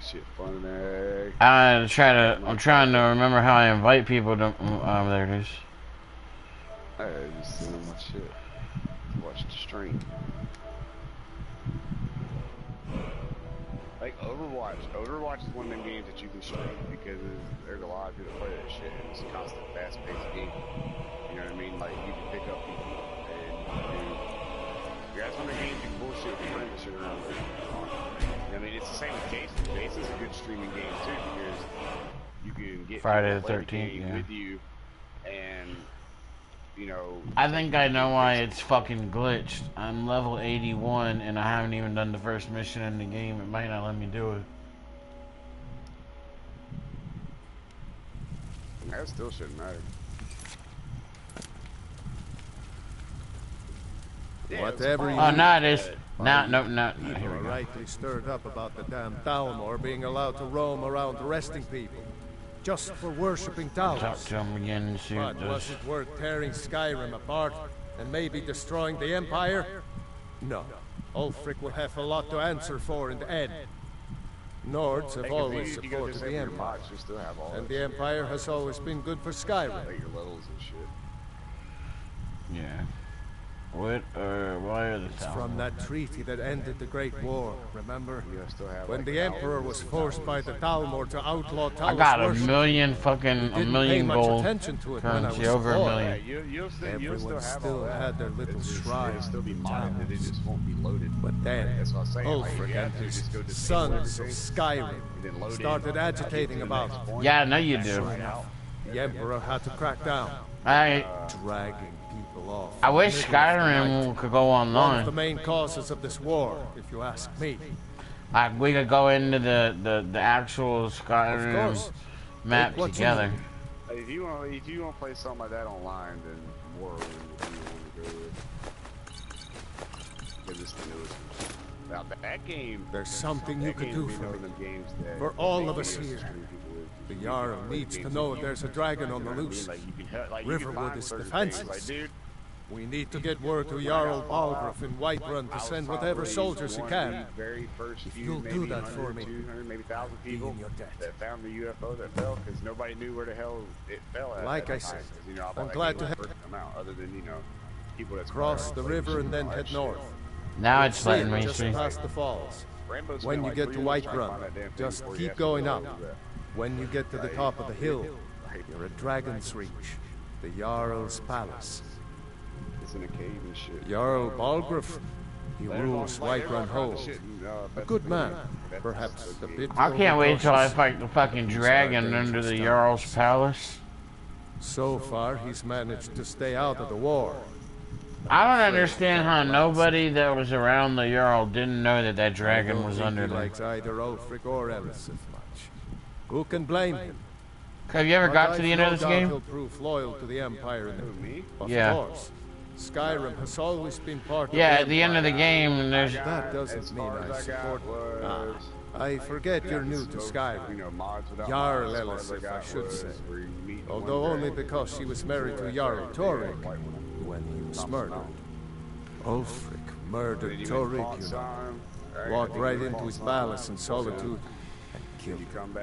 shit fun there. I'm trying to remember how I invite people to. There it is. I just send them my shit to watch the stream. Like Overwatch is one of them games that you can stream because there's a lot of people that play that shit, and it's a constant, fast-paced game. You know what I mean? Like you can pick up people, and that's one of the games you can bullshit with friends and shit around with. I mean, it's the same with Jason. Jason's a good streaming game too because you can get Friday the people to 13th, play the game yeah. with you, and you know. I think I know why it's fucking glitched. I'm level 81 and I haven't even done the first mission in the game. It might not let me do it. That still shouldn't matter. Yeah, whatever you oh, now it is. No. Here we go. Rightly stirred up about the damn Thalmor being allowed to roam around arresting people. Just for worshipping Talk towers. to him again and see what But it was does. it worth tearing Skyrim apart and maybe destroying the Empire? No. Ulfric will have a lot to answer for in the end. Nords have always supported the Empire. And the Empire has always been good for Skyrim. Like your levels and shit. Yeah. Why are the It's from that treaty that ended the Great War, remember? When like the Emperor was forced by the Thalmor to outlaw Talos I got a worship. million gold Attention to it when I currency, was over a boy. million. Everyone still had their little shrine. It'll still be modded, it just won't be loaded. But then, That's what I'm saying. Ulfric and his sons of Skyrim started agitating about it. Yeah, I know you do. The Emperor had to crack down, dragging people off. I wish Skyrim could go One of the online. main causes of this war, if you ask me. Like we could go into the actual Skyrim map Take what you together. need. If you want to play something like that online, then War would be the one to go with. Because it's the newest one. Now that game, There's something you could do for me. For all of us here. The Jarl needs to know there's a dragon on the loose. Riverwood is defenseless. We need to get word to Jarl Balgruuf in Whiterun to send whatever soldiers he can. If you'll do that for me, maybe 1,000 people that found the UFO that fell because nobody knew where the hell it fell at. Like I said, I'm glad to have come out. Other than people that cross the river and then head north. Now it's letting me Just see. past the falls. When you get to Whiterun, just keep going up. When you get to the top of the hill, you're at Dragon's Reach, the Jarl's palace. It's in a cave and shit. Jarl Balgruuf, he rules Whiterun Hold. A good man, perhaps a bit. I can't wait till I fight the fucking dragon under the Jarl's palace. So far, he's managed to stay out of the war. I don't understand how nobody that was around the Jarl didn't know that that dragon was under He there. likes either Ulfric or Elisif much. Who can blame him? Have you ever got to the end of this game? He'll prove loyal to the Empire in the Of Yeah. course. Skyrim has always been part of Yeah, at the end of the game, there's. That doesn't mean I support. I forget you're new to Skyrim. Jarl Elisif, I should say. Although only because she was married to Jarl Torrik when he was murdered. Ulfric murdered Torrik, you know. Walked right into his palace in solitude and killed him.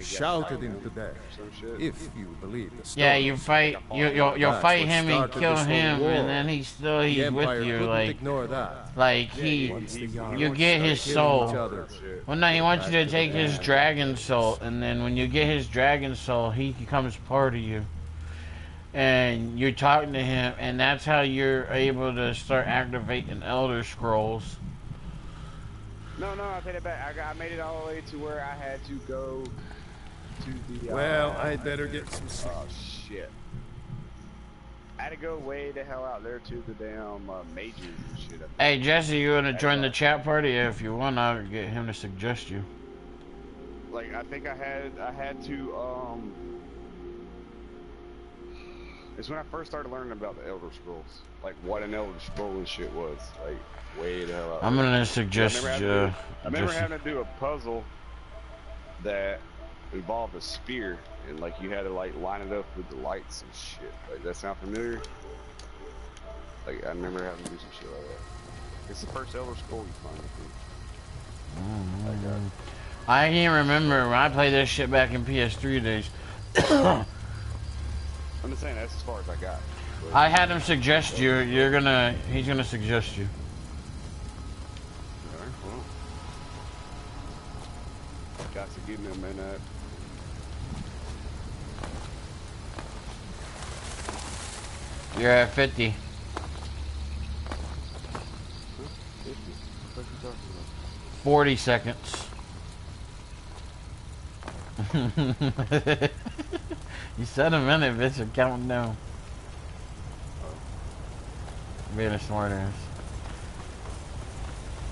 Shouted him to death, if you believe the story. Yeah, you fight. You'll That's fight what him and started kill this whole him, war. and then he's The Empire with you. couldn't Like ignore that. you Jarls get his started killing each soul. other. Well, no, he wants you to take his dragon soul, and then when you get his dragon soul, he becomes part of you. And you're talking to him, and that's how you're able to start activating Elder Scrolls. No, I take it back. I made it all the way to where I had to go to the. Well, I'd better get some sleep. Oh shit! I had to go way the hell out there to the damn mages and shit. Hey Jesse, you wanna join the chat party? If you want, I'll get him to suggest you. Like I think I had to It's when I first started learning about the Elder Scrolls, like what an Elder Scroll and shit was, like way the hell out. I'm gonna suggest I remember having to do a puzzle that involved a spear, and like you had to like line it up with the lights and shit. Like that sound familiar? Like I remember having to do some shit like that. It's the first Elder Scroll you find, I think. I can't remember when I played this shit back in PS3 days. I'm just saying that's as far as I got. But I had him suggest you. He's gonna suggest you. alright, well. Got to give me a minute. You're at 50. 50. What are you talking about? 40 seconds. You said a minute, bitch. You're counting down. Being a smart ass.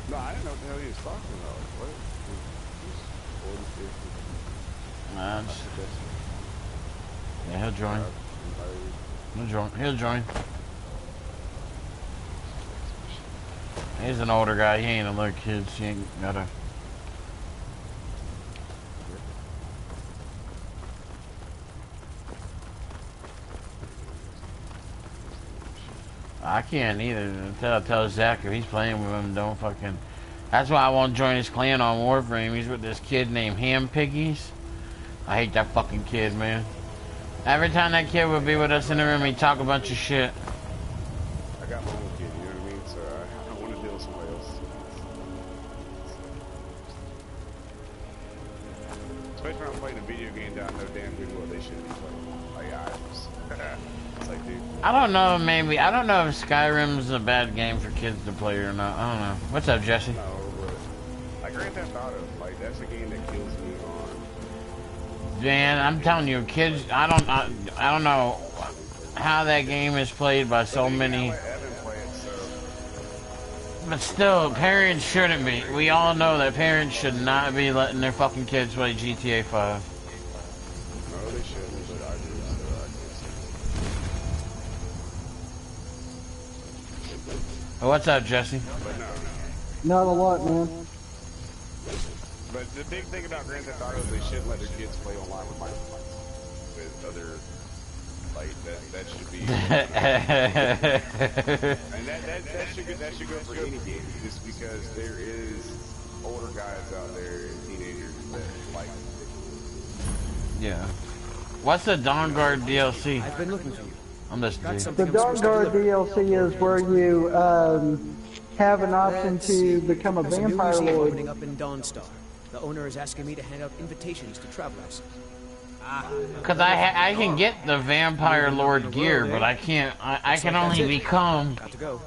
No, I didn't know what the hell he was talking about. What? Nah, yeah, he'll join. He'll join. He's an older guy. He ain't a little kid. He ain't gotta. I can't either. Tell Zach if he's playing with him, don't fucking. That's why I won't join his clan on Warframe. He's with this kid named Ham Piggies. I hate that fucking kid, man. Every time that kid would be with us in the room, he'd talk a bunch of shit. I got my own kid, you know what I mean? So I don't want to deal with somebody else. Especially when I'm playing a video game that I know damn good well they shouldn't be playing. Like, it's like, dude. I don't know, maybe. I don't know if Skyrim's a bad game for kids to play or not. I don't know. What's up, Jesse? No, but like Grand Theft Auto, like that's a game that kills me on. Man, I'm telling you, kids. I don't know how that game is played by so many. But still, parents shouldn't be. We all know that parents should not be letting their fucking kids play GTA 5. No, they shouldn't, but I do, so What's up, Jesse? But no. Not a lot, man. But the big thing about Grand Theft Auto is they shouldn't let their kids play online with microphones. With other, like, that should be... and that should go for any game, just because there is older guys out there and teenagers that like it. Yeah. What's the Dawn Guard DLC? I've been looking for you. I'm listening to you. The Dawn Guard DLC is where you have an option to become a vampire lord. Opening up in Dawnstar. The owner is asking me to hand out invitations to travelers. Because I can get the Vampire Lord gear, but I can't. I can only become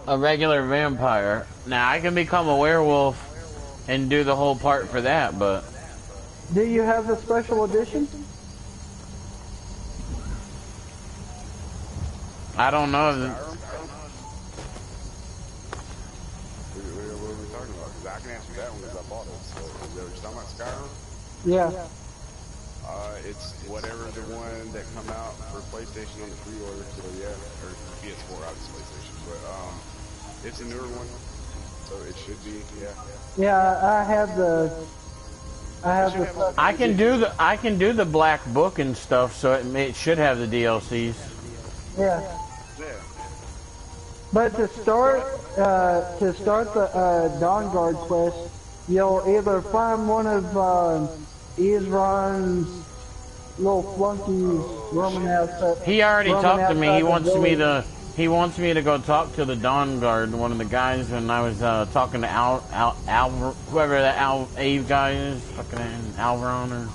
a regular vampire. Now I can become a werewolf and do the whole part for that, but. Do you have the special edition? I don't know. What are we talking about? Because I can answer that one because I bought it. So, is that what you're talking about, Skyrim? Yeah. It's whatever the one that come out for PlayStation on the pre-order. So yeah, or PS4 obviously PlayStation, but it's a newer one, so it should be Yeah, I have the. I can do the black book and stuff, so it should have the DLCs. Yeah. But to start the Dawn Guard quest, you'll either find one of Ezron's little flunkies roaming out. He already talked to me. He wants me to go talk to the Dawn Guard, one of the guys, and I was talking to Al whoever that Ave guy is, fucking Alvaron or.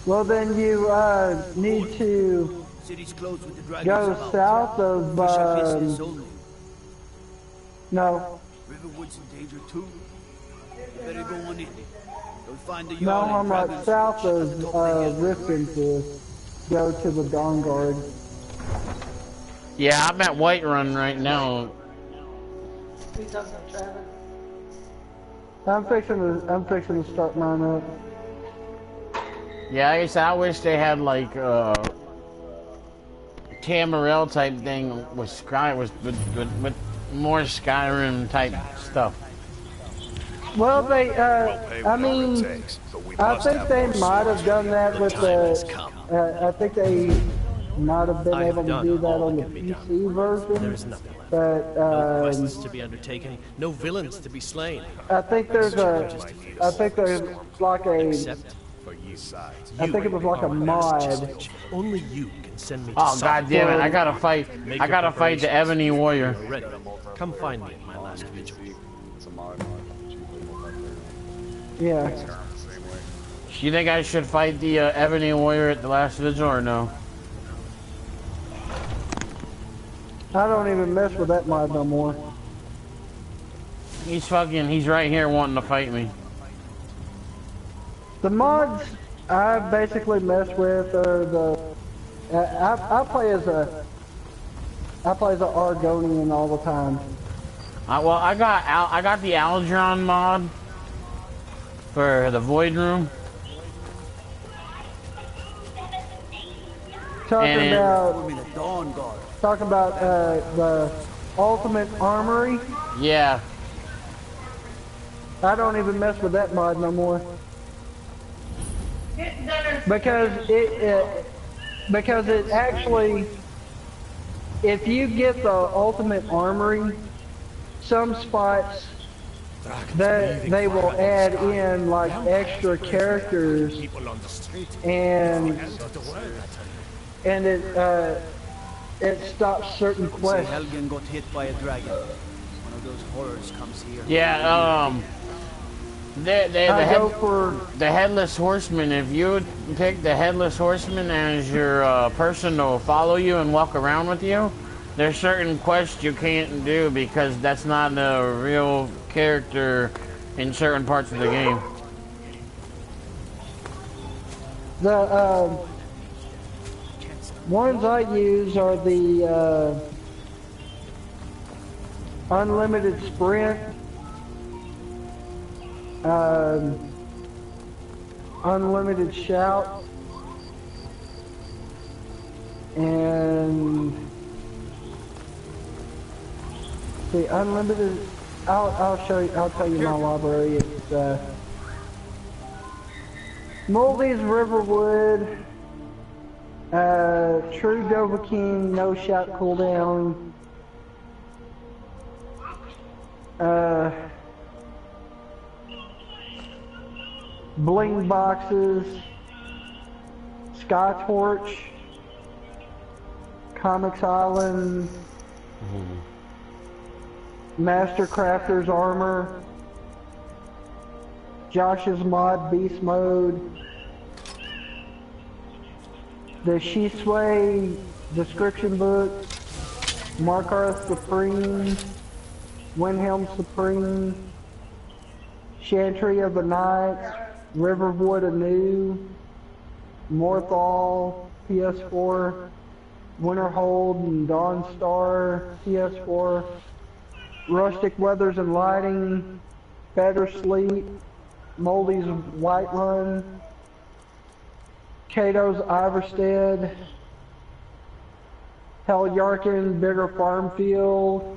Well, then you need to go south of. No. Riverwood's in danger too. You better go on in. You'll find the No, I'm like south of Rifkin to go to the Dawn Guard. Yeah, I'm at Whiterun right now. I'm fixing to start mine up. Yeah, I wish they had like Tamarel type thing with with more Skyrim type stuff. Well, they, I mean, I think they might have done that with the, I think they might have been able to do that on the PC version. There is nothing left. But No quests to be undertaken, no villains to be slain. I think there's like a. Except for you. I think it was like a mod. Only you can send me to Oh god damn it! I gotta fight the Ebony Warrior. Ready. Come find me at my last vigil. It's a mod. Yeah. You think I should fight the Ebony Warrior at the last vigil or no? I don't even mess with that mod no more. He's right here wanting to fight me. The mods I basically mess with are the. I play as an Argonian all the time. Well, I got the Aldron mod for the Void Room. Talking about the Ultimate Armory. Yeah. I don't even mess with that mod no more. Because it actually, if you get the Ultimate Armory, some spots that they will add in like extra characters, and it stops certain quests. Helgen got hit by a dragon. One of those horrors comes here. Yeah, the Headless Horseman, if you pick the Headless Horseman as your person to follow you and walk around with you, there's certain quests you can't do because that's not a real character in certain parts of the game. The ones I use are the Unlimited Sprint, Unlimited Shout, and the Unlimited. I'll show you. I'll tell you my library. It's Moldy's Riverwood, True Dovahkiin, No Shout Cooldown, Bling Boxes, Sky Torch, Comics Island, Master Crafter's Armor, Josh's Mod Beast Mode, the Shisui Description Book, Markarth Supreme, Windhelm Supreme, Chantry of the Night, Riverwood Anew, Morthal, PS4, Winterhold and Dawnstar, PS4, Rustic Weathers and Lighting, Better Sleep, Moldy's Whiterun, Cato's Iverstead, Helyarkin, Bigger Farm Field,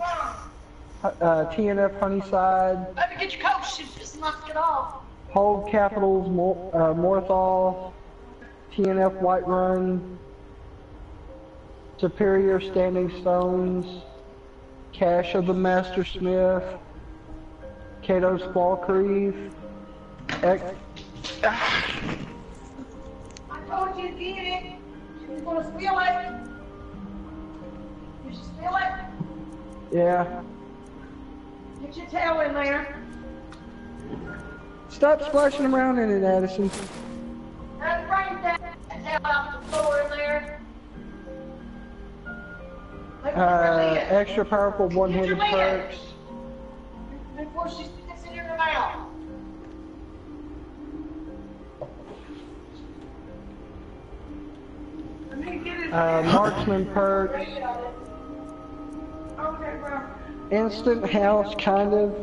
TNF Honeyside, Let me get your coat, she just knocked it off. Hold Capitals, Morthal, TNF Whiterun, Superior Standing Stones, Cache of the Master Smith, Cato's Falkreath, I told you to get it. She was gonna steal it. Did she steal it? yeah. Get your tail in there. Stop splashing around in it, Addison. And bring that tail out the floor in there. Extra powerful one-handed perks. Before she sticks it in her mouth. Marksman perks. Okay, bro. Instant House, kind of.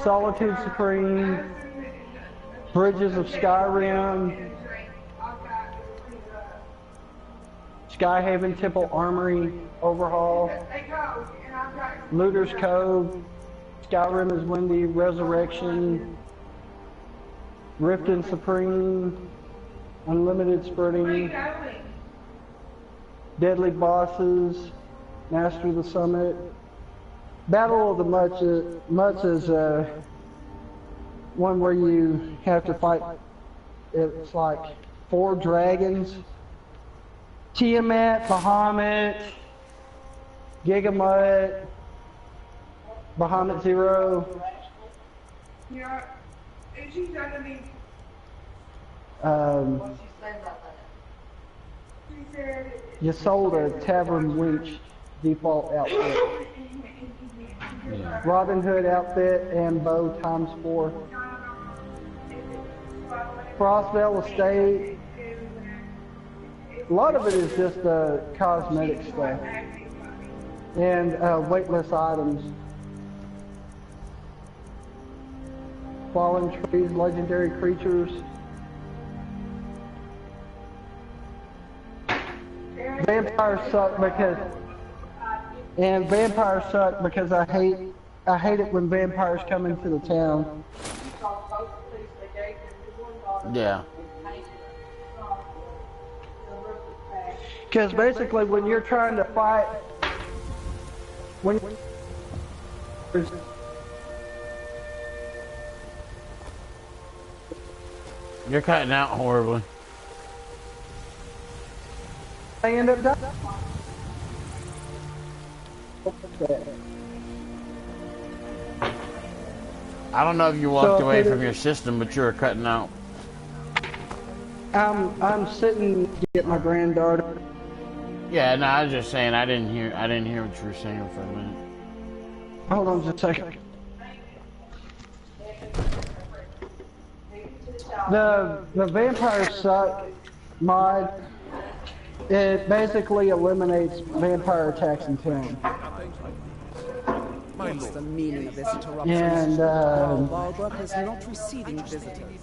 Solitude Supreme. Bridges of Skyrim. Skyhaven Temple Armory Overhaul. Looter's Cove. Skyrim is Windy. Resurrection. Riften Supreme. unlimited spreading, deadly bosses, master the summit. Battle of the Mutts is one where you have to fight. It's like 4 dragons: Tiamat, Bahamut, Gigamut, Bahamut Zero. Yeah, and she's gonna be. You sold a Tavern Wench default outfit. Yeah. Robin Hood outfit and bow ×4. Frostvale Estate. A lot of it is just cosmetic stuff. And weightless items. Fallen trees, legendary creatures. Vampires suck because I hate it when vampires come into the town. Yeah. Because basically when you're trying to fight, You're cutting out horribly. I end up dying. I don't know if you walked away from your system, but you were cutting out. I'm sitting to get my granddaughter. Yeah, no, I was just saying I didn't hear what you were saying for a minute. Hold on just a second. The Vampire Suck mod, it basically eliminates vampire attacks in town. What's the meaning of this interruption? And Barbara is not receiving visitors.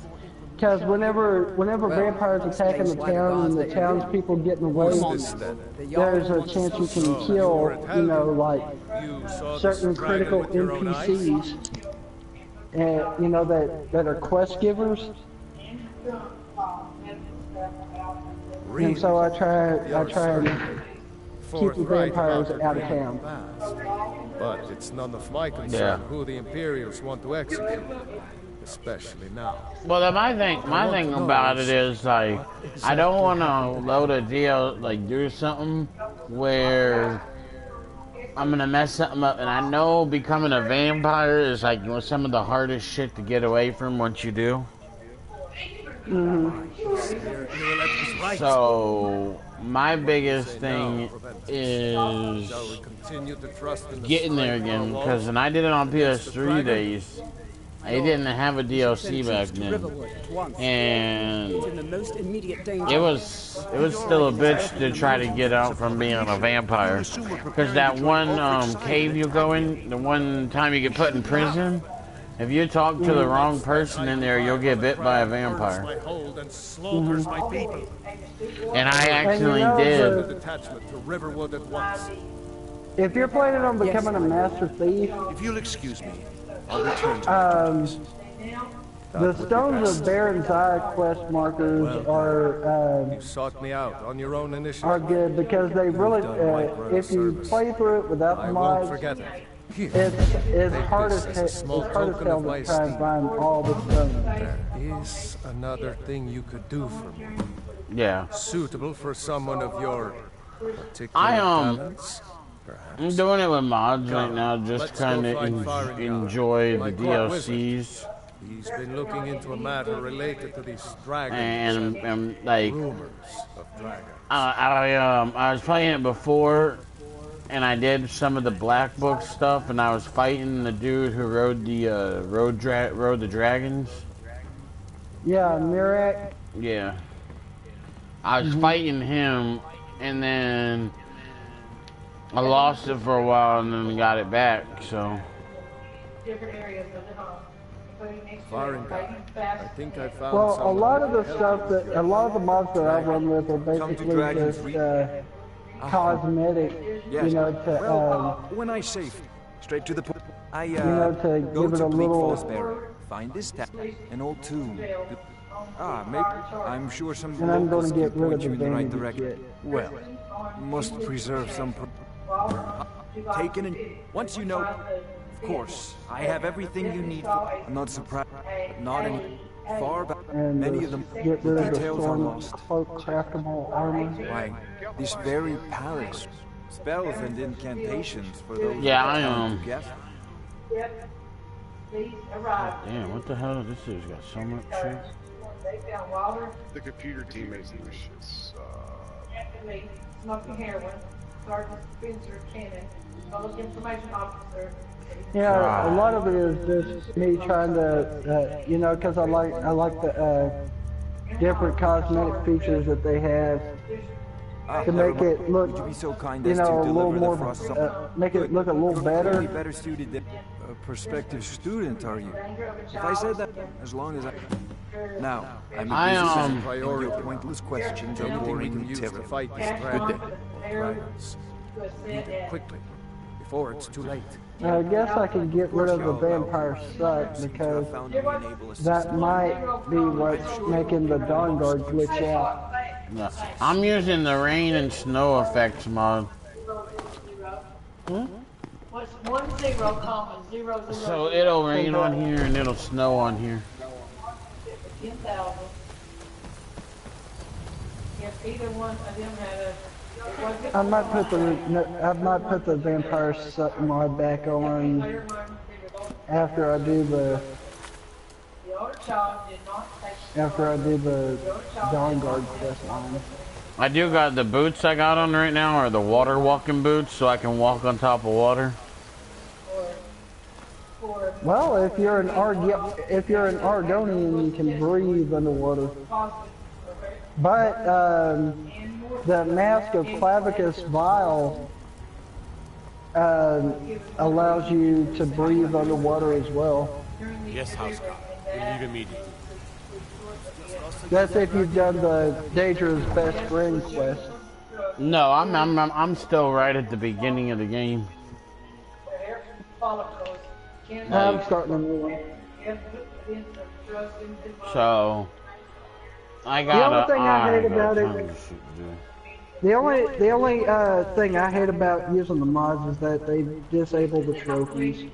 because whenever vampires attack in the town and the townspeople get in the way, there's a chance you can kill, like certain critical NPCs, and that are quest givers. And so I try and keep the vampires out of town. But it's none of my concern who the Imperials want to execute, especially now. Well, my thing about it is like I don't want to load a deal do something where I'm gonna mess something up, and I know becoming a vampire is some of the hardest shit to get away from once you do. So my biggest thing is getting there again, because when I did it on PS3 days, I didn't have a DLC back then, and it was still a bitch to try to get out from being a vampire, because that one cave you go in, the one time you get put in prison, if you talk to the wrong person in there, you'll get bit by a vampire. And I actually did. If you're planning on becoming a master thief, if you'll excuse me, I'll return to the Stones of Baron's Eye quest markers are you sought me out on your own initiative. Are good because they really, if you play through it without the mods, it's hard as hell to try and find all the stones. There is another thing you could do for me. Yeah. Suitable for someone of your particular talents. I'm doing it with mods right now, just kind of enjoy the DLCs. He's been looking into a matter related to these dragons and rumors of dragons. I was playing it before, and I did some of the Black Book stuff, and I was fighting the dude who rode the rode the dragons. Yeah, Mirak. Yeah. I was fighting him, and then I lost it for a while, and then got it back. So. Different areas of the home. I think I found. Well, a lot of the mods that I run with are basically just cosmetic, when I say straight to the point, to give it a little. Find this tap, an old tomb. Maybe. I'm sure some And I'm going locals to get can rid point of you the in the right bandage direction. kit. Well, must preserve some... taken and... Once you know... Of course, I have everything you need for... I'm not surprised, but not any... Far back, And many of them, get the rid of the details are storm lost. cloak craftable armor. Why, this very palace, spells and incantations for those Yeah, who I come to guess. Damn, what the hell? This dude's got so much shit. The computer teammates in this shit suck. Smoking heroin, Sergeant Spencer Cannon, Public Information Officer. Yeah, a lot of it is just me trying to, you know, because I like the different cosmetic features that they have to make it look, Would you be so kind you as know, to a little deliver more, the frost make it look a little Clearly better. better suited than a prospective student, are you? If I said that, as long as I... Now, I'm a priority. your pointless questions are Anything we boring can and use to terrible. fight this Good threat. day. Right. Move it quickly, before it's too late. I guess I can get rid of the vampire suck because that might be what's making the Dawn Guard glitch out. No, I'm using the rain and snow effects mod. What's 10, comma 0, 0? So it'll rain on here and it'll snow on here. 10,000. If either one of them had a... I might put the vampire suck mod back on after I do the Dawn Guard quest line. I do got the boots I got on right now are the water walking boots, so I can walk on top of water. Well, if you're an Argonian, you can breathe underwater. But the Mask of Clavicus Vial allows you to breathe underwater as well. Yes, Housecock. We leave immediately. That's if you've done the Daedra's Best Friend quest. No, I'm still right at the beginning of the game. I'm starting a new one. So I got the only thing I hate about it. The only thing I hate about using the mods is that they disable the trophies.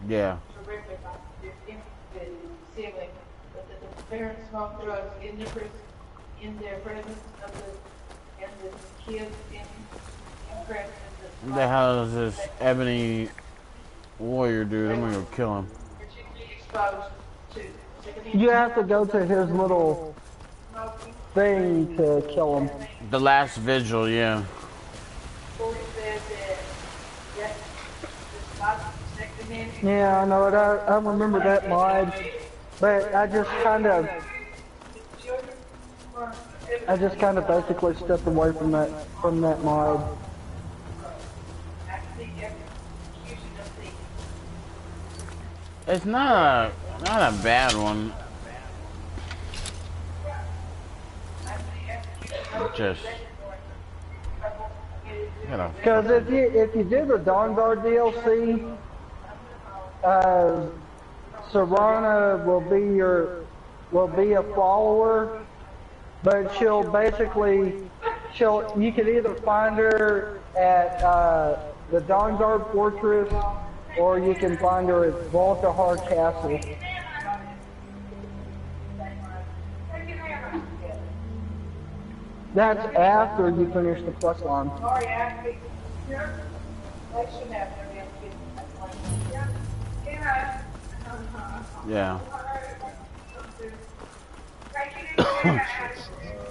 Yeah. Parents smoke drugs in their presence of the kids in presence. What the hell is this ebony warrior dude? I'm gonna go kill him. You have to go to his little thing to kill him. The last vigil, yeah. Yeah, I know it. I remember that mod, but I just kind of basically stepped away from that mod. It's not a bad one. Just because if you do the Dawn Guard DLC, Serana will be a follower, but she'll you can either find her at the Dawn Guard Fortress, or you can find her at Voltahar Castle. That's after you finish the quest line. yeah.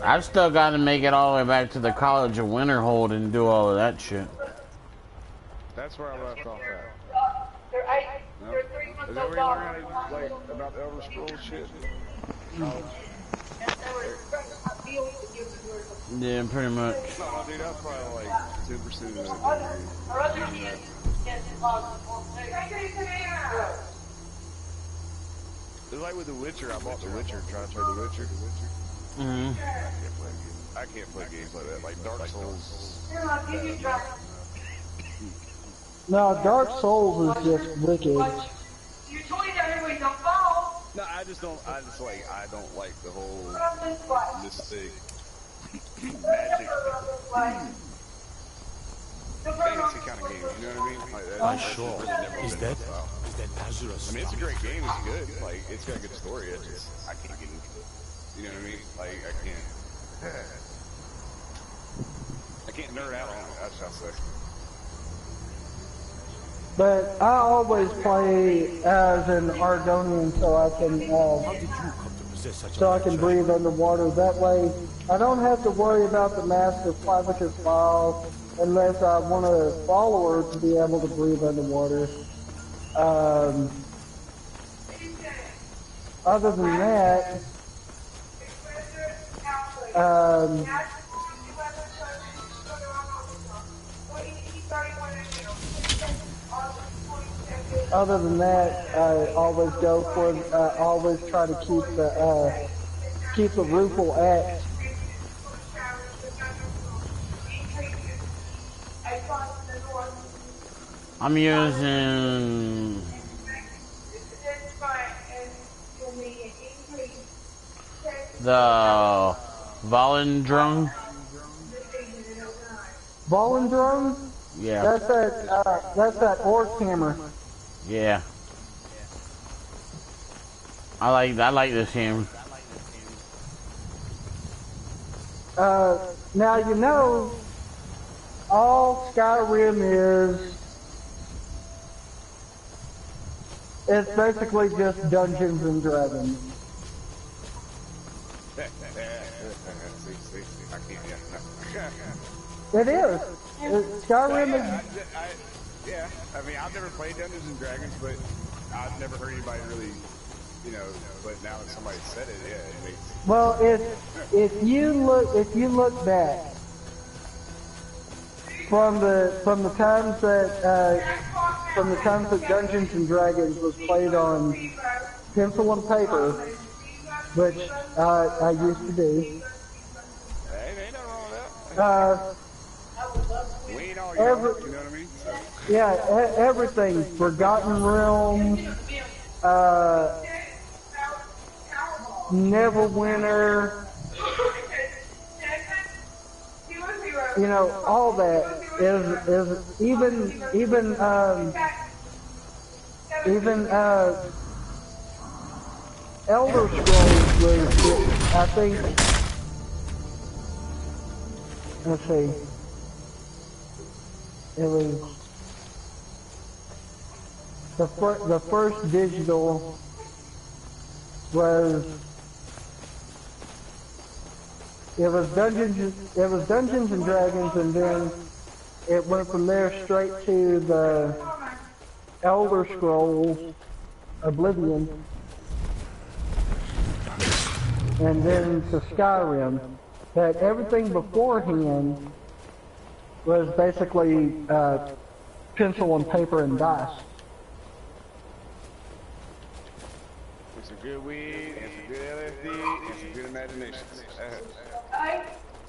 I've still got to make it all the way back to the College of Winterhold and do all of that shit. That's where I left off at. No? They're 3 months Is that old where you dogs. learned like about the Elder Scrolls shit? Yeah, pretty much. No, dude, that's probably like 10% of the It's like with The Witcher, I bought The Witcher, trying to play The Witcher. Mm-hmm. I can't play games like that, like Dark Souls. No, Dark Souls is just wicked. You're 20 everybody's on phone. No, I don't like the whole mystic magic fantasy kind of game. You know what I mean? Like that's sure. Really never Is been that my style. Lazarus? I mean, it's a great game. It's good. Like it's got a good story. I can't get into it. You know what I mean? Like I can't nerd out on it. I shall say. But I always play as an Argonian so I can breathe underwater. That way, I don't have to worry about the master Clavicus file unless I want a follower to be able to breathe underwater. Other than that, I always go for. Always try to keep the Rupal axe. I'm using the Volendrung. Volendrung? Yeah. That's that orc hammer. Yeah. I like this hammer. Now you know all Skyrim it's basically just Dungeons and Dragons. It is. Skyrim is. Yeah, I mean, I've never played Dungeons and Dragons, but I've never heard anybody really, but now that somebody said it, yeah, it makes. Well, if you look back from the times that Dungeons and Dragons was played on pencil and paper, which I used to do. Hey, ain't nothing wrong with that. We ain't all young, you know what I mean? So. Yeah, everything. Forgotten Realms, Neverwinter, all that is even Elder Scrolls was, I think, let's see, it was the first digital was Dungeons and Dragons, and then it went from there straight to the Elder Scrolls Oblivion, and then to Skyrim. But everything beforehand was basically pencil and paper and dice. It's a good weed, it's a good LSD, it's a good imagination.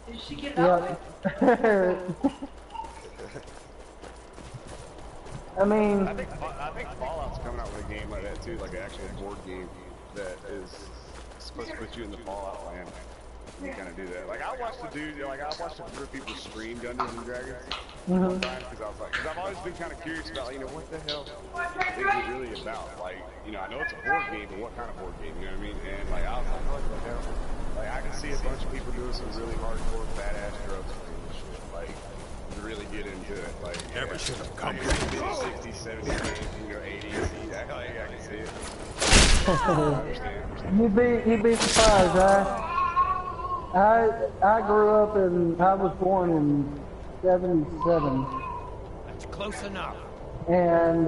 Did she get Yeah. I mean, I think Fallout's coming out with a game like that too, like actually a board game that is supposed to put you in the Fallout land. You kind of do that. Like I watched a group of people stream Dungeons and Dragons one time because I've always been kind of curious about, what the hell is it really about? Like, I know it's a board game, but what kind of board game? You know what I mean? And I was like, what the hell? Like I can see a bunch of people doing some really hardcore, badass drugs and shit. Like to really get into it. Like Never should have come here. 60s, 70s, 80s. I can see it. you'd be surprised. I grew up I was born in 77. That's close enough. And,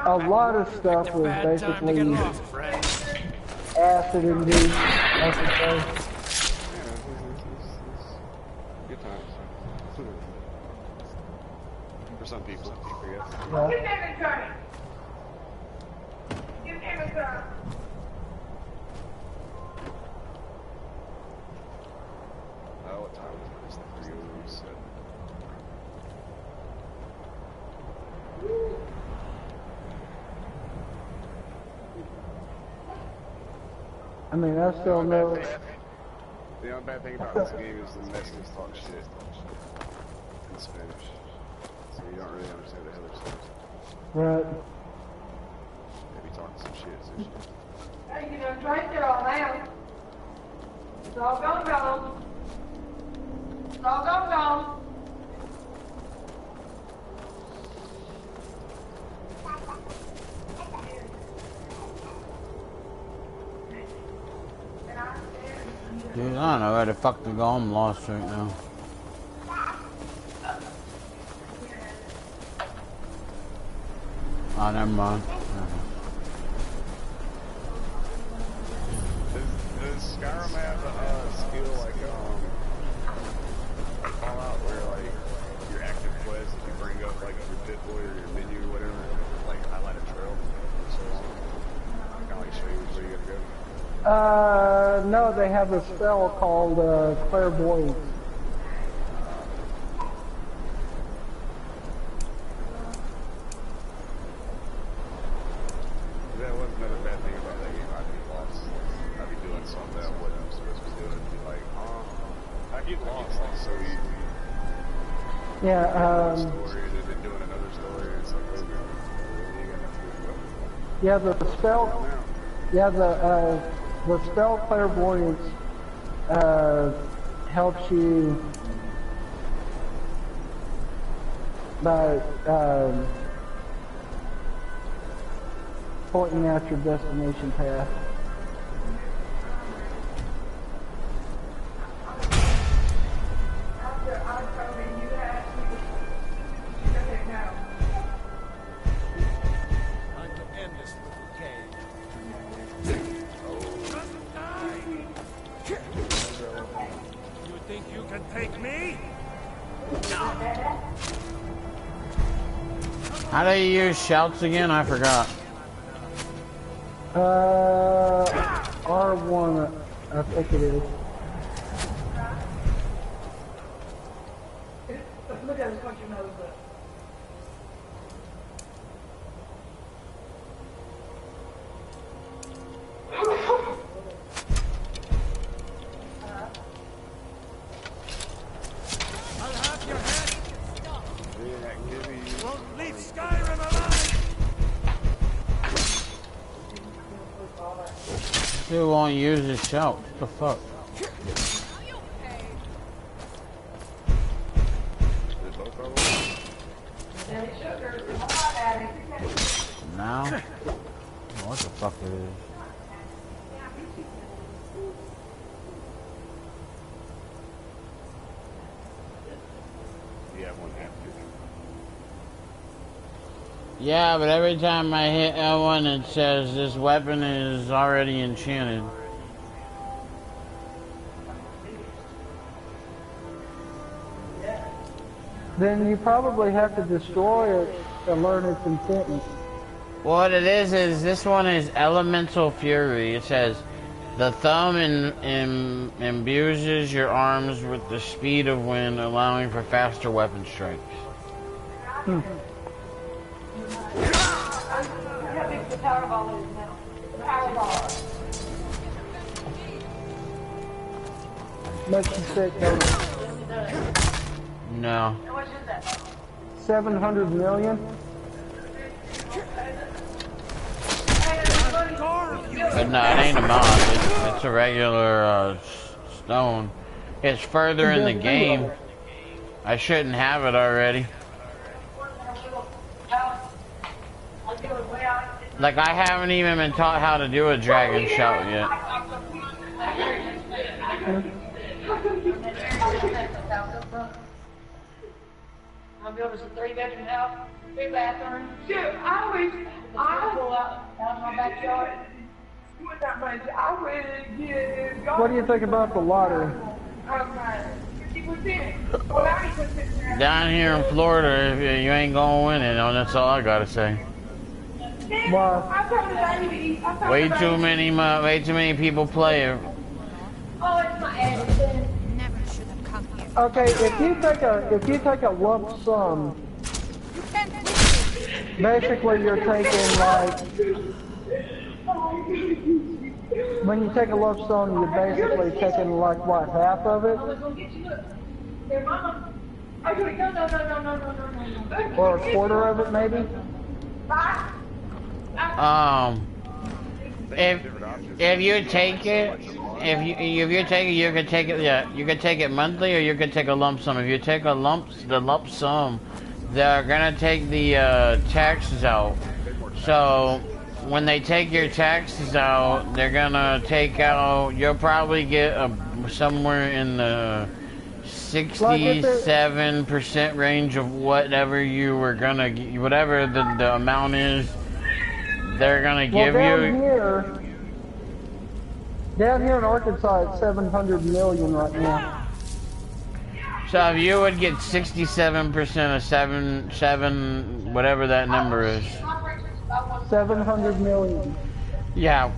a lot of stuff was basically acid induced, I suppose. Good times. For some people, I guess. Yeah. What time is it? mean, I still know. The only bad thing about this game is the Mexicans talk shit in Spanish, so you don't really understand the hell they're saying. Right. They be talking some shit. So shit. Hey, you know, right there all now. It's all gone. It's all gone. Dude, I don't know where the fuck to go. I'm lost right now. Oh, never mind. Does Skyrim have a skill like Fallout where like your active quest, if you bring up like your pit boy or your menu or whatever, like highlight a trail for so long, kind of like show you where you gotta go? No, they have a spell called clairvoyance. That was another bad thing about that game. I'd be lost. I'd be doing something that I wasn't supposed to be doing. I'd be like, I get lost like so easy. Yeah, story and then doing another story and stuff like that. You got nothing to do. yeah, the spell, yeah, the spell clairvoyance helps you by pointing out your destination path. How do you use shouts again? I forgot. R1, I think it is. Look at this country nose up. I'll have your head. Won't leave Skyrim alive. Who won't use his shout? What the fuck? Now? What the fuck it is? Yeah, but every time I hit L1 it says this weapon is already enchanted. Then you probably have to destroy it to learn its enchantment. What it is this one is Elemental Fury. It says, the thumb imbues your arms with the speed of wind, allowing for faster weapon strikes. Makes you sick, don't it? No. 700 million? But no, it ain't a mod. It's a regular stone. It's further in the game. I shouldn't have it already. Like, I haven't even been taught how to do a dragon shout yet. My building's a 3-bedroom house, 3 bathrooms. Dude, I pull out my backyard. What do you think about the lottery? Down here in Florida, if you ain't gonna win it, that's all I gotta say. Wow. Way too many people play it. Oh, it's my editing. Never should have come here. Okay, if you take a lump sum, basically you're taking like When you take a lump sum, you're basically taking like what, half of it? Or a quarter of it, maybe? If you take it, if you take it, you can take it. Yeah, you can take it monthly, or you can take a lump sum. If you take the lump sum, they're gonna take the taxes out. So when they take your taxes out, they're gonna take out. You'll probably get somewhere in the 67% range of whatever you were gonna, whatever the amount is. They're gonna give you. Down here in Arkansas, it's 700 million right now. So if you would get 67% of seven, whatever that number is. 700 million. Yeah,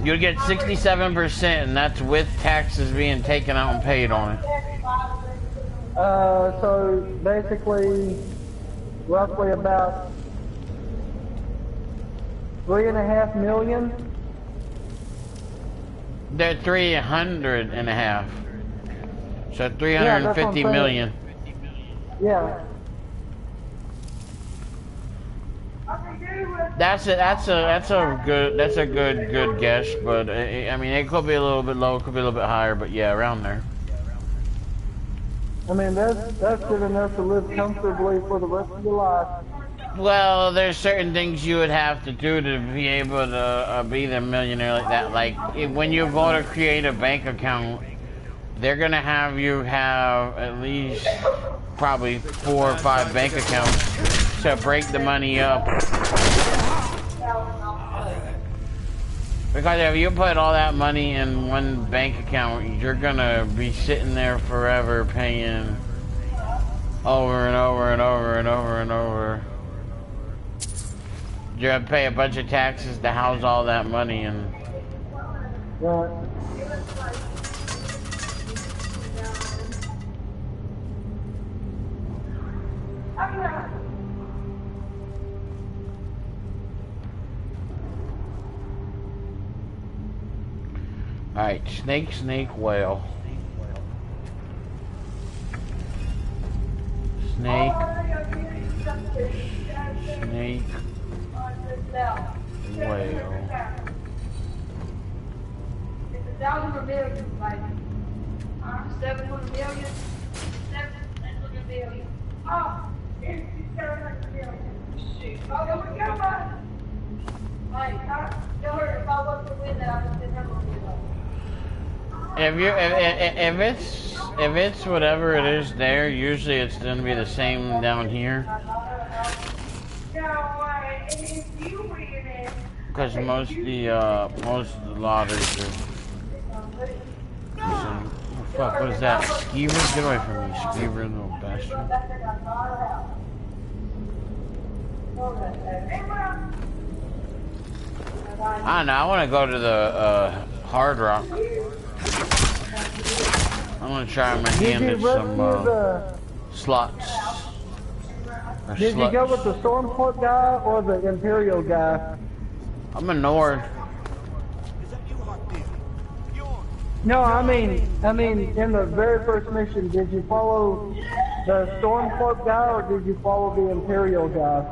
you'll get 67%, and that's with taxes being taken out and paid on it. So basically, roughly about 3.5 million. They're 300.5. So 350 million. Yeah. That's a good guess, but I mean it could be a little bit low, it could be a little bit higher, but yeah, around there. I mean that's good enough to live comfortably for the rest of your life. Well, there's certain things you would have to do to be able to be the millionaire like that. Like when you go to create a bank account, they're gonna have you have at least probably 4 or 5 bank accounts to break the money up. Because if you put all that money in one bank account, you're gonna be sitting there forever paying over and over and over and over and over. You're gonna pay a bunch of taxes to house all that money and. Right. Alright, snake, whale. Snake. Whale. It's 1,000 or million, like 700 million, 700 million. Oh, it's 700 million. Shoot. Oh, there we go, bud. Like, tell her if I was to win that, I would send her on If it's whatever it is there, usually it's gonna be the same down here. Because most of the lotters are. Oh, fuck, what is that? Skeever? Get away from me, Skeever, little bastard. I don't know, I want to go to the Hard Rock. I'm going to try my hand at some slots. Did you go with the Stormport guy or the Imperial guy? I'm a Nord. No, I mean, in the very first mission, did you follow the Stormport guy or did you follow the Imperial guy?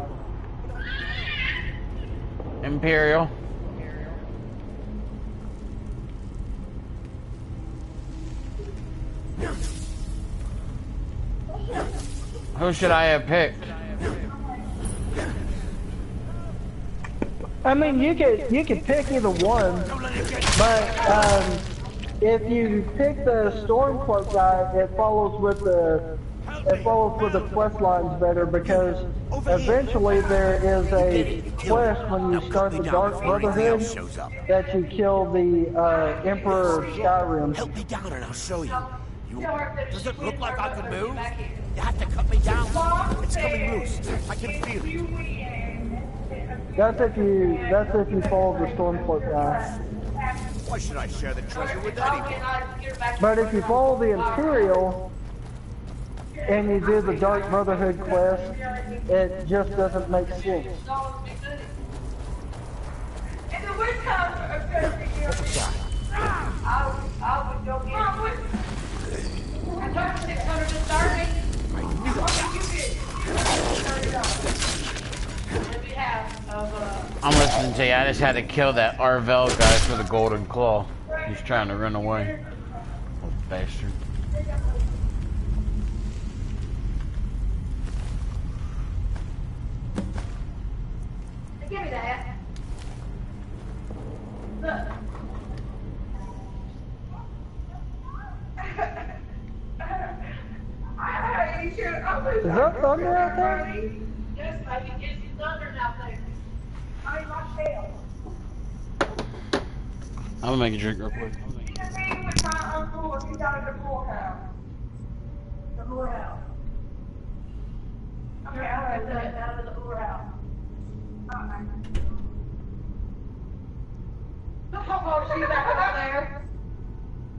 Imperial. Who should I have picked? I mean, you could pick either one, but if you pick the Stormcloak guy, it follows with the quest lines better because eventually there is a quest when you start the Dark Brotherhood that you kill the Emperor of Skyrim. Help me down and I'll show you. Does it look like I can move? You have to cut me down. It's coming loose. I can feel it. That's if you follow the Stormcloak guy. Why should I share the treasure with anyone? But if you follow the Imperial and you do the Dark Brotherhood quest, it just doesn't make sense. Which house are going to be here? I would go get it. I took 630. I'm listening to you. I just had to kill that Arvel guy for the golden claw. He's trying to run away. Oh, bastard. Give me that. Look. Is that thunder out there? Yes, baby. Get some thunder out there. I need my shell. I'm gonna make a drink real quick. You can meet with my uncle if you got at the poorhouse. The poorhouse. Okay, I'll write that down to the poorhouse. Alright. Look how far she back over there.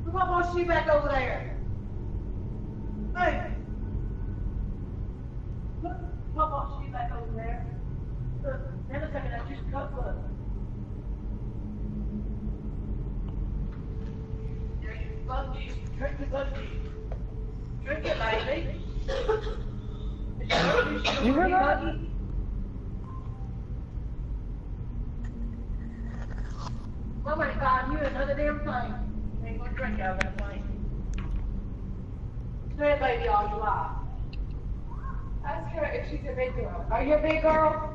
Look how far she back over there. Hey. Look how far she back over there. Look, now look at that, just cut, look. Drink the buggy. Drink it, baby. You hear that? Somebody buying you another damn thing. You ain't gonna drink out of that thing. Say it, baby, all you like. Ask her if she's a big girl. Are you a big girl?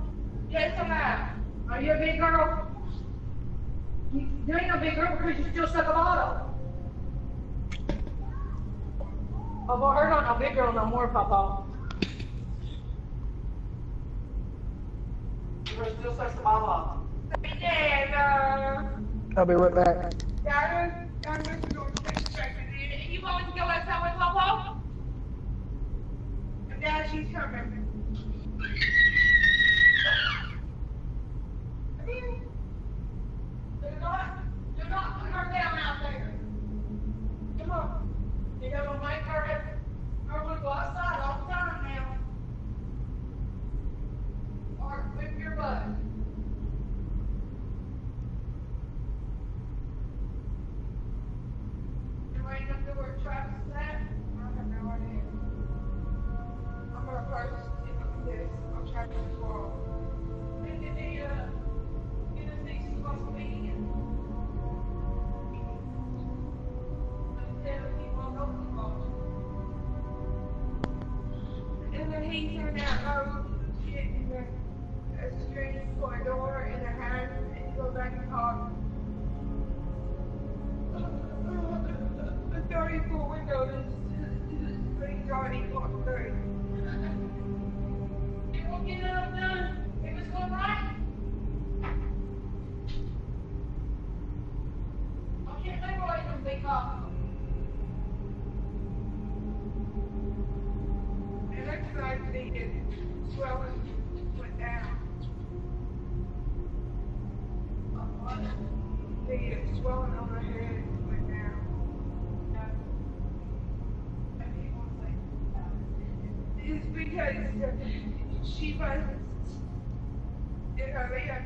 Yes or no? Are you a big girl? You ain't no big girl because you still suck a bottle. Oh, well, her not no big girl no more, Papa. You're still sucks the bottle. Yeah, I'll be right back. You want to go outside with Papa? Dad, she's coming. Do not put her down out there. Come on. You're going to make her go outside all the time now. Or whip your butt. You're waiting up to where Travis is at? I have no idea. I'm going to first see what this. I'm trying to control. Did the thing she's supposed to be in? And then he turned out shit in the strange corridor in the house and he goes back and talks. The 34 window is pretty already clocked through. It won't get it up done. It was going right. I can't think why you don't think off. And that's what I needed. Swelling went down. The swelling on her head went down. It's because she was in her lip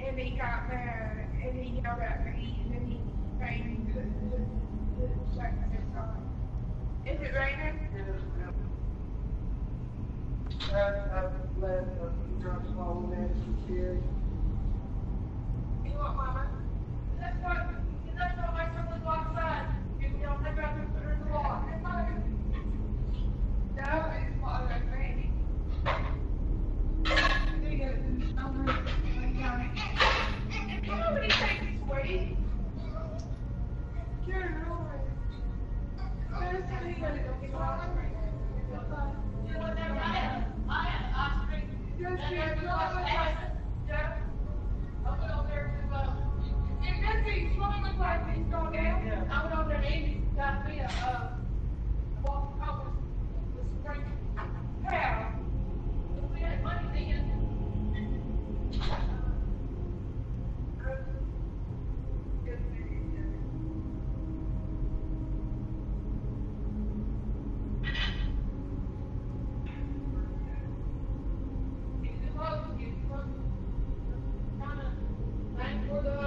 and he got mad and he yelled at me and he made me check his car. Is it raining? I've let drunk small man some kids. You want mama? That's what my son was outside. You don't think I can put her in the water. No, it's water and rain. Nobody takes this way. You're annoying. There's something gonna go get water. You want that right? I have ice cream. Just be a I'll put on there to, if this thing's swimming looks like it's going down, I went over there and Amy got me a walk over the spring cow. If we had money then. For the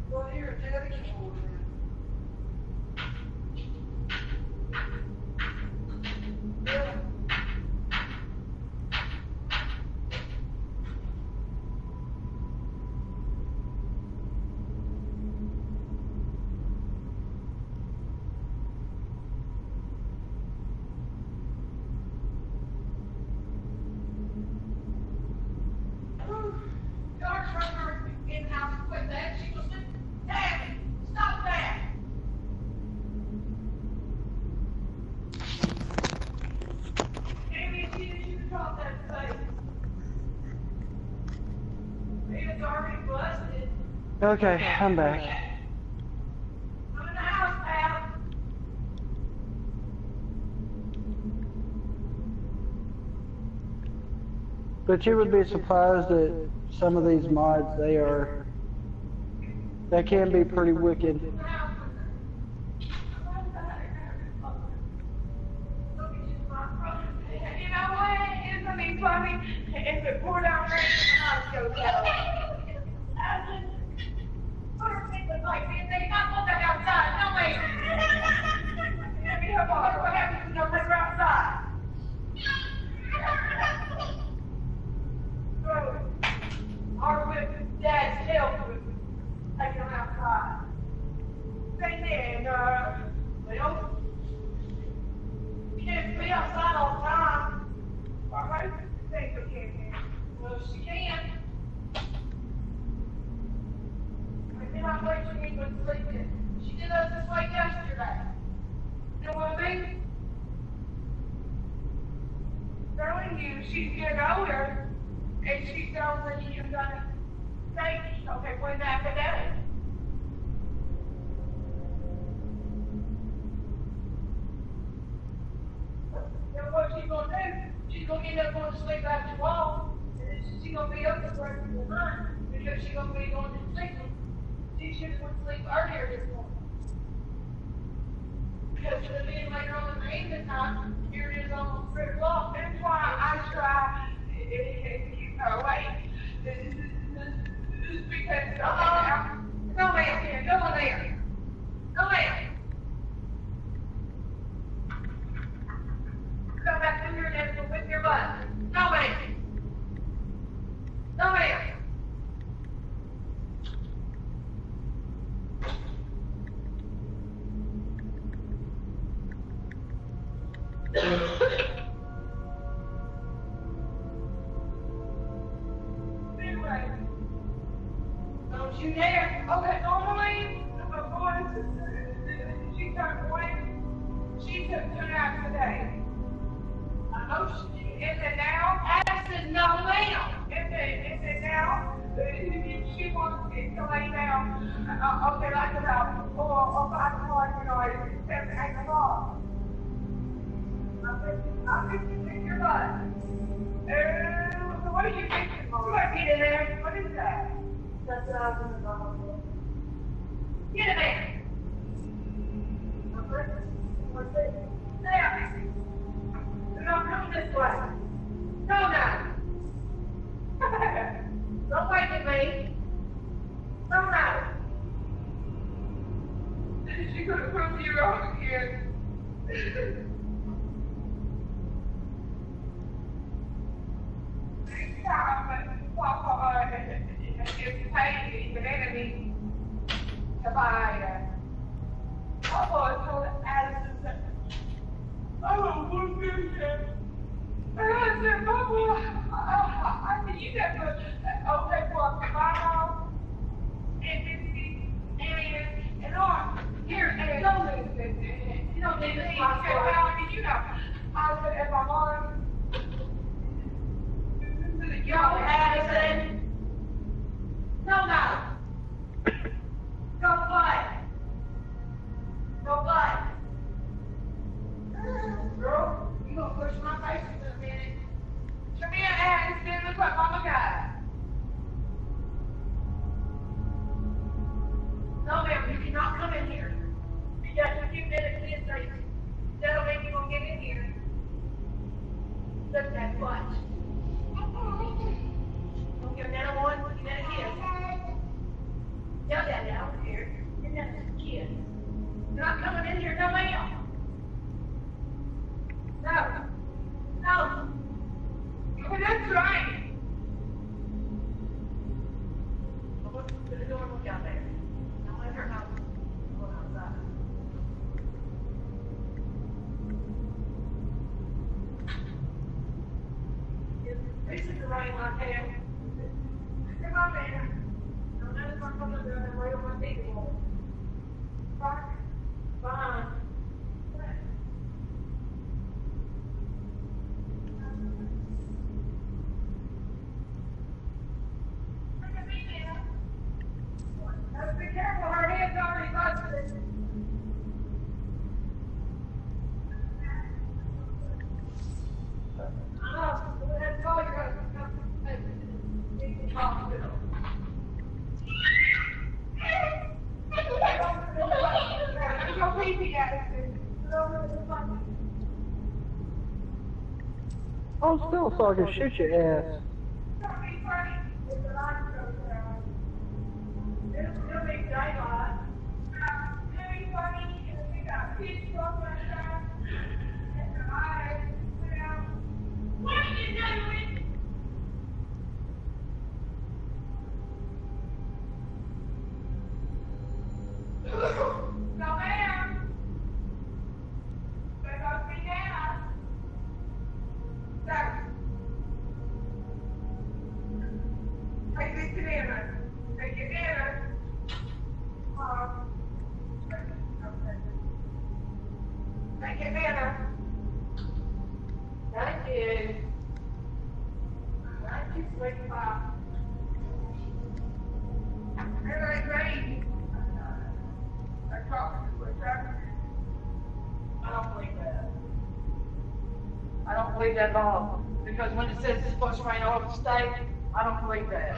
Well, here, take the keyboard. Yeah. In-house quit that. She was like, Daddy, stop that. Amy, she dropped that face. It's already busted. Okay, I'm back. I'm in the house, pal. But you would be surprised that some of these mods, they can be pretty wicked. You know what? It's gonna be funny if it poured out rain and the house goes out. Like, they not put that outside. No way. Let me help on. What happens when you don't let her outside? Or with Dad's help with taking them outside. Same thing, well, you can't be outside all the time. All right, think we can. Well, she can. I feel like what she needs was sleeping. She did us this way yesterday. You know what I mean? Telling you, she's getting older, and she's only gonna take, okay, one half a day. And what she's gonna do, she's gonna end up going to sleep after 12, and she's gonna be up for the rest of the night, because she's gonna be going to sleep. She should have went to sleep earlier this morning. Because of the being later on in the evening time, here it is almost 3 o'clock. That's why I try to keep her awake. Because, go in here, go in there. Go in. Come back in here and with your butt. Go in. Go in. Anyway, don't you dare. Okay, normally, she turned away. She took 2 naps today. I know she is it now? I said no, ma'am. Is it now? She wants me to lay down. Okay, like about 4 or 5 o'clock, you know, it's 7, 8 o'clock. I think you kick your butt. What are you thinking, Mom? You might be in there. What is that? That's what I was in the bottom. Get in there. There. No, come this way. No, no. Don't wait at me. No, no. She could have proved you wrong again. It's pain, even enemy, to buy Papa told Addison that I don't want to do that. And I said, Papa, I said, you got to, okay, well, my mom, and Missy, and Arm, here, and don't lose this. You don't need this. I said, how did you know? I said, and my mom, yo, Addison. No, no. Go play. Go play. Girl, you gonna push my face in a minute. Come here, Addison. Look what Mama got. No, ma'am, you cannot come in here. Come on, man. Don't let us come up there and wait on my feet. Fine. Be careful, her head's already busted. Let's call your husband. Hospital. There's no baby attitude. Oh, still so I can shoot your ass. Don't be funny. If the lights go down, it'll be daylight. Don't be funny if we got kids walking around and the lights go down. What are you doing? No, ma'am. There goes me down. There. Take this banana. Take your banana. Take your banana. Thank you. Thank you, sweetie pie. Everybody ready? They're talking to each other. I don't believe that. I don't believe that at all. Because when it says it's supposed to rain all over the state, I don't believe that.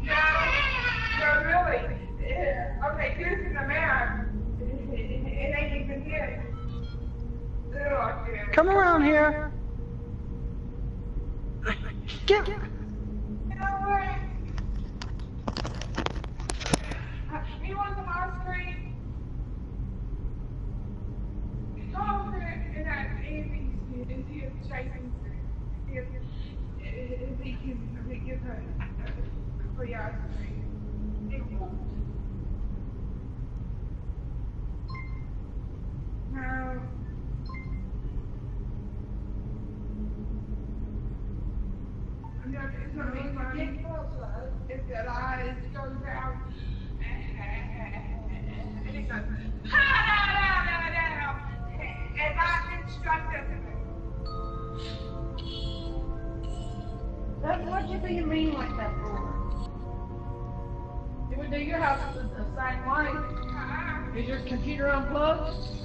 No, really. Yeah. Okay, here's in the mirror. It ain't even here. Come around here. Get. You know what? You want some ice cream? Go over there and ask Andy and see if Jason if he can give her free ice cream. It won't. No. It's gonna be funny if that eyes goes down and it goes and not instructive. What do you mean like that for? It would do your house the same way. Is your computer unplugged?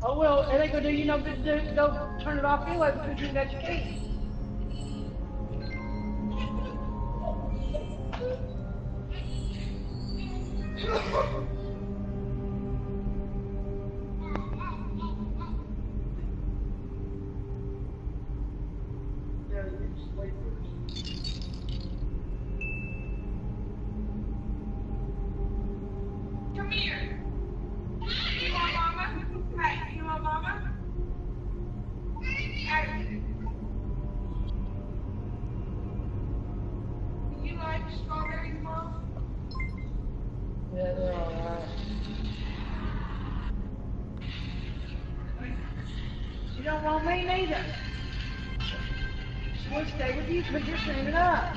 Oh well, it ain't gonna do you no good to go turn it off anyway because you got your key. Come here. You want mama? Hey, you want mama? Hey. You like strawberries, Mom? Yeah, they're alright. You don't want me neither. She wants to stay with you because you're standing up.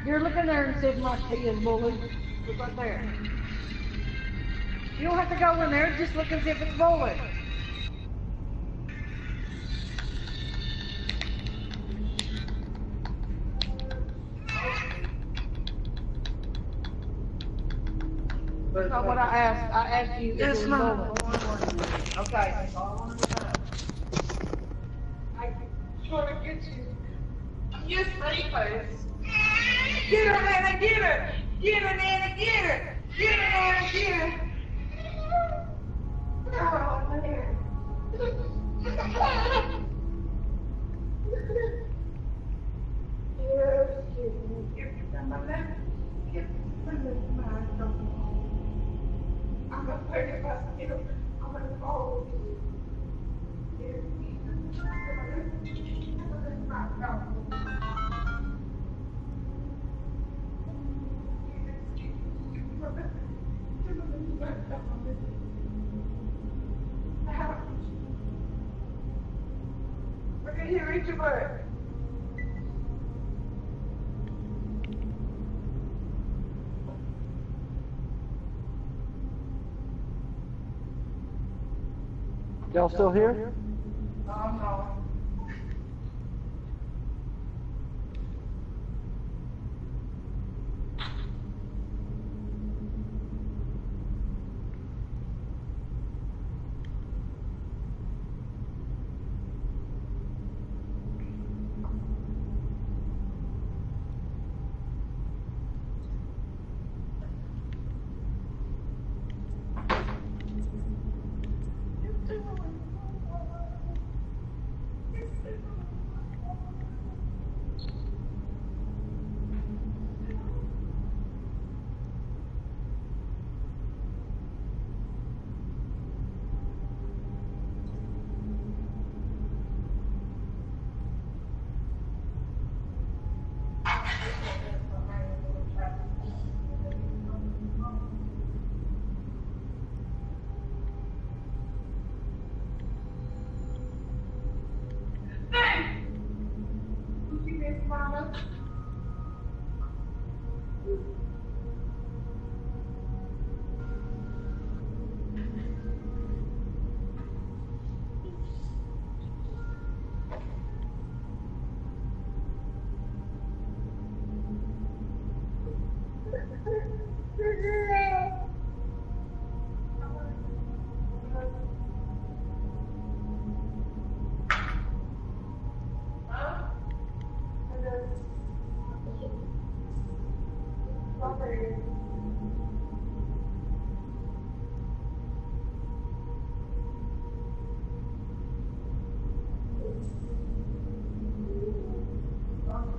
You're looking there and said my tea is bully. Look right there. You don't have to go in there, just look as if it's bully. That's not what I asked you. It's not. Okay, that's all I want to know. I try to get you. Yes, please. Get her, Nana, get her! Get her, Nana, get her! Get her, Nana, get her! Oh, man. Yes, give me some of that. Give me some of mine. I'm going to put it up. I'm going to fold it. Give me some of that. here, eat your bird. Y'all still here? No.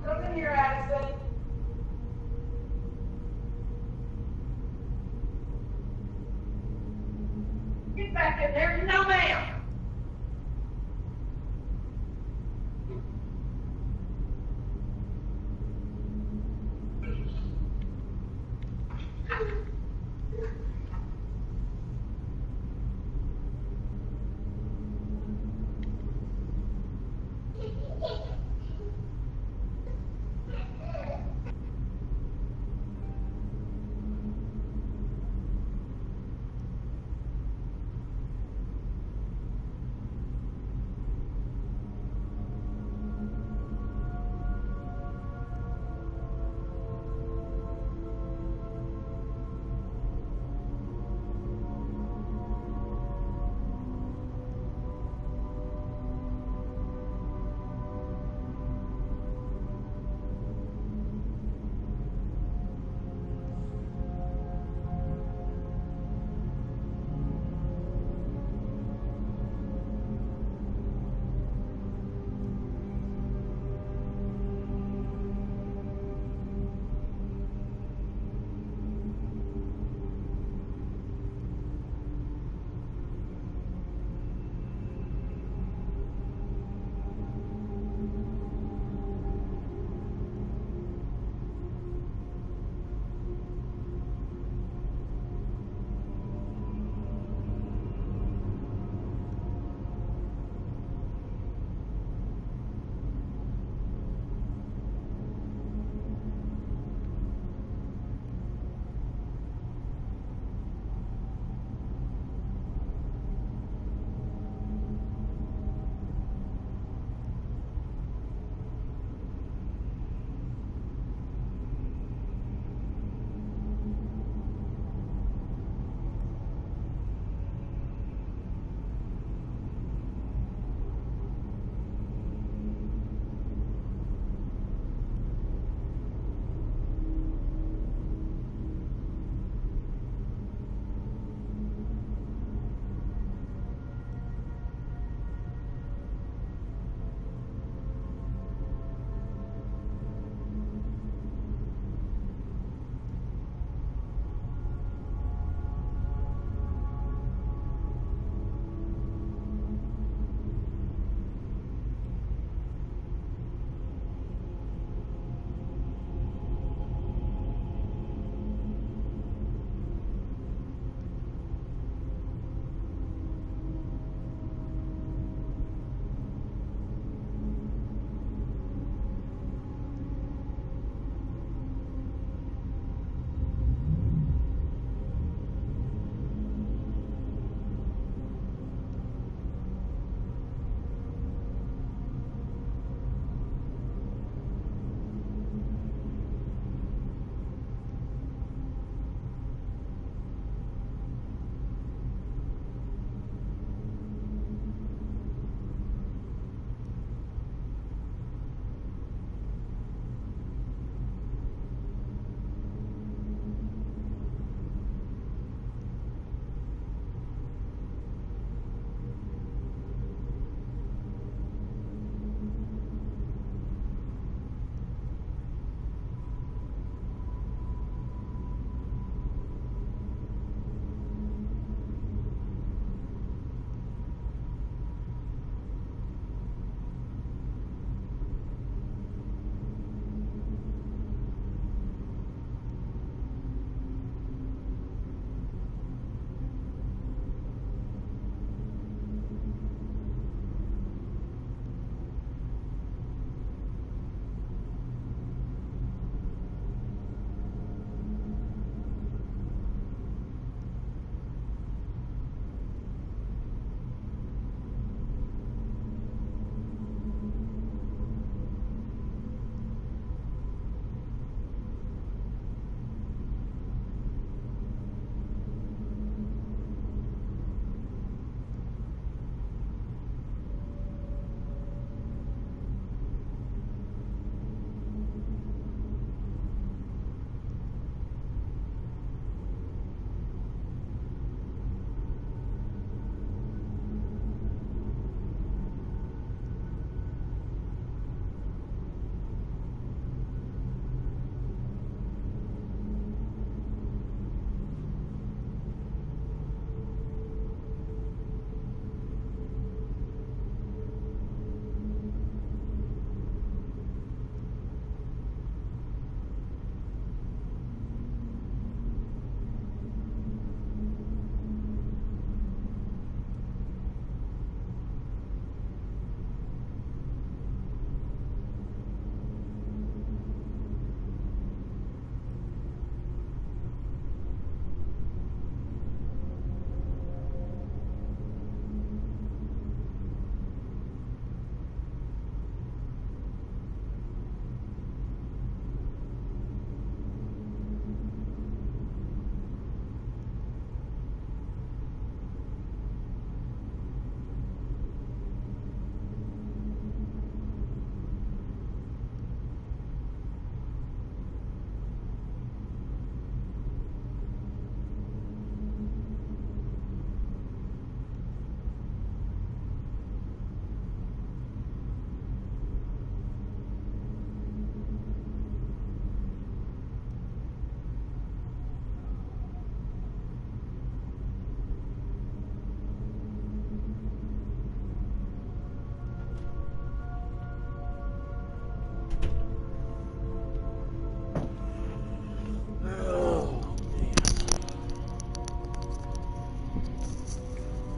Come in here, Addison. Get back in there. No, ma'am.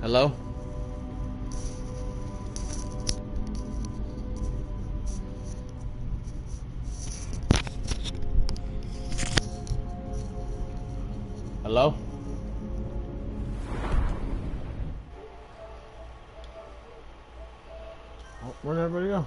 Hello? Hello? Oh, where'd everybody go?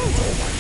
Woo!